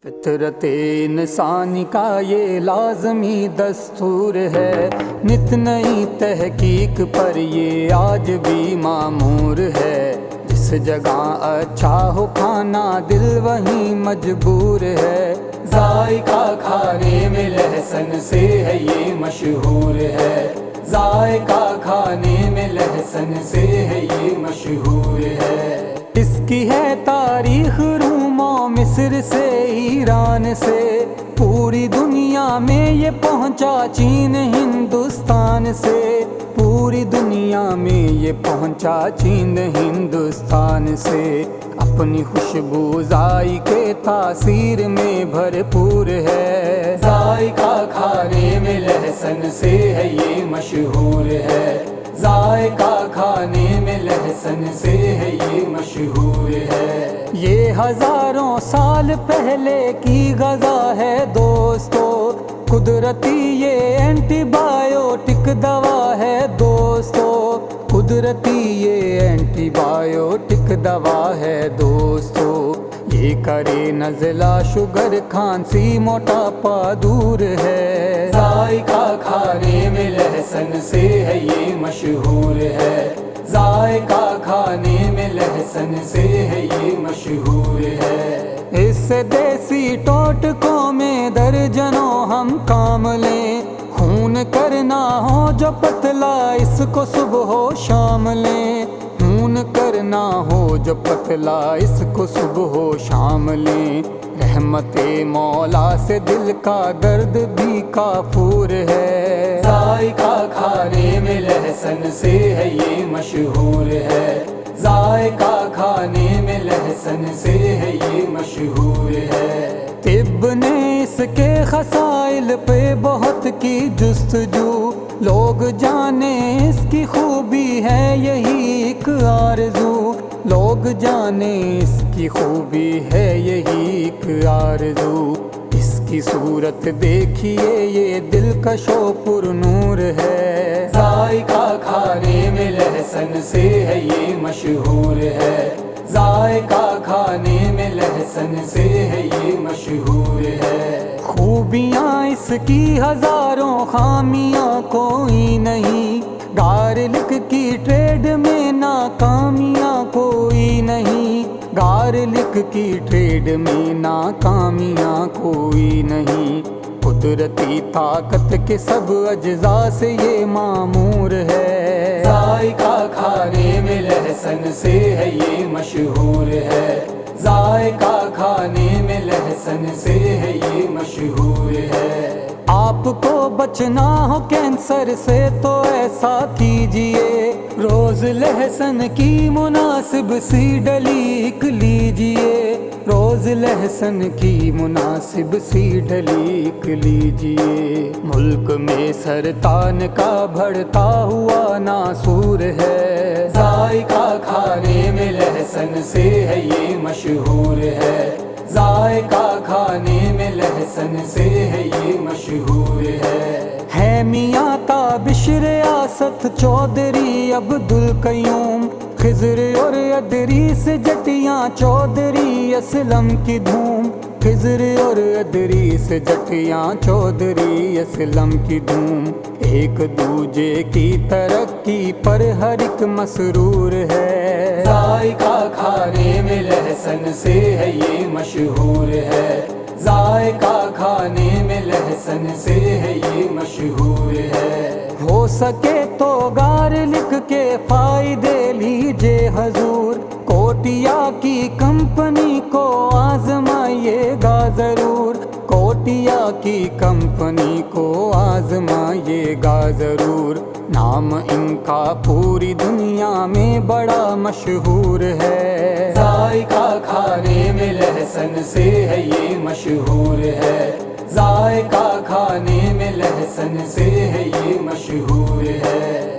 فطرت انسانی کا یہ لازمی دستور ہے، نت نئی تحقیق پر یہ آج بھی معمور ہے۔ جس جگہ اچھا ہو کھانا دل وہیں مجبور ہے، ذائقہ کھانے میں لہسن سے ہے یہ مشہور ہے، ذائقہ کھانے میں لہسن سے ہے یہ مشہور ہے۔ اس کی ہے تاریخ روم و مصر سے، ایران سے، پوری دنیا میں یہ پہنچا چین ہندوستان سے، پوری دنیا میں یہ پہنچا چین ہندوستان سے۔ اپنی خوشبو ذائقے تاثیر میں بھرپور ہے، ذائقہ کھانے میں لہسن سے ہے یہ مشہور ہے، ذائقہ کھانے میں لہسن سے ہے یہ مشہور ہے۔ یہ ہزاروں سال پہلے کی غذا ہے دوستو، قدرتی یہ اینٹی بایوٹک دوا ہے دوستو، قدرتی یہ اینٹی بایوٹک دوا ہے دوستو۔ یہ کرے نزلہ شوگر کھانسی موٹاپا دور ہے، ذائقہ کھانے میں لہسن سے ہے یہ مشہور ہے، ذائقہ کھانے میں لہسن سے ہے یہ مشہور ہے۔ اس سے دیسی ٹوٹکوں میں درجنوں ہم کام لیں، خون کرنا ہو جو پتلا اس کو صبح و شام لیں، خون کرنا ہو جو پتلا اس کو صبح و شام لیں۔ رحمت مولا سے دل کا درد بھی کافور ہے، ذائقہ کھانے میں لہسن سے ہے یہ مشہور ہے، ذائقہ کھانے میں لہسن سے ہے یہ مشہور ہے۔ طب نے اس کے خصائل پہ بہت کی جستجو، لوگ جانیں اس کی خوبی ہے یہی ایک آرزو، لوگ جانیں اس کی خوبی ہے یہی ایک آرزو۔ اس کی صورت دیکھیے یہ دلکش و پر نور ہے، ذائقہ کھانے میں لہسن سے ہے یہ مشہور ہے، ذائقہ کھانے میں لہسن سے ہے یہ مشہور ہے۔ خوبیاں اس کی ہزاروں، خامیاں کوئی نہیں، گارلک کی ٹریڈ میں ناکامیاں کوئی نہیں، گارلک کی ٹریڈ میں ناکامیاں کوئی نہیں۔ قدرتی طاقت کے سب اجزاء سے یہ معمور ہے، ذائقہ کھانے میں لہسن سے ہے یہ مشہور ہے، ذائقہ کھانے میں لہسن سے ہے یہ مشہور ہے۔ آپ کو بچنا ہو کینسر سے تو ایسا کیجئے، روز لہسن کی مناسب سی ڈلیک لیجئے، روز لہسن کی مناسب سی ڈلیک لیجئے۔ ملک میں سرطان کا بڑھتا ہوا ناسور ہے، ذائقہ کھانے میں لہسن سے ہے یہ مشہور ہے، ذائقہ کھانے میں لہسن سے ہے یہ مشہور ہے۔ میاں تابش ریاست چودھری عبدالقیوم، خضر اور ادریس جٹیاں چودھری اسلم کی دھوم، خضر اور ادریس جٹیاں چودھری اسلم کی دھوم۔ ایک دوجے کی ترقی پر ہر ایک مسرور ہے، ذائقہ کھانے میں لہسن سے ہے یہ مشہور ہے، ذائقہ کھانے میں لہسن سے ہے یہ مشہور ہے۔ ہو سکے تو گارلک کے فائدے لیجے حضور، کوٹیا کی کمپنی کو آزمائیے گا ضرور، کوٹیا کی کمپنی کو آزمائیے گا ضرور۔ نام ان کا پوری دنیا میں بڑا مشہور ہے، ذائقہ کھانے میں لہسن سے ہے یہ مشہور ہے، ذائقہ کھانے میں لہسن سے ہے یہ مشہور ہے۔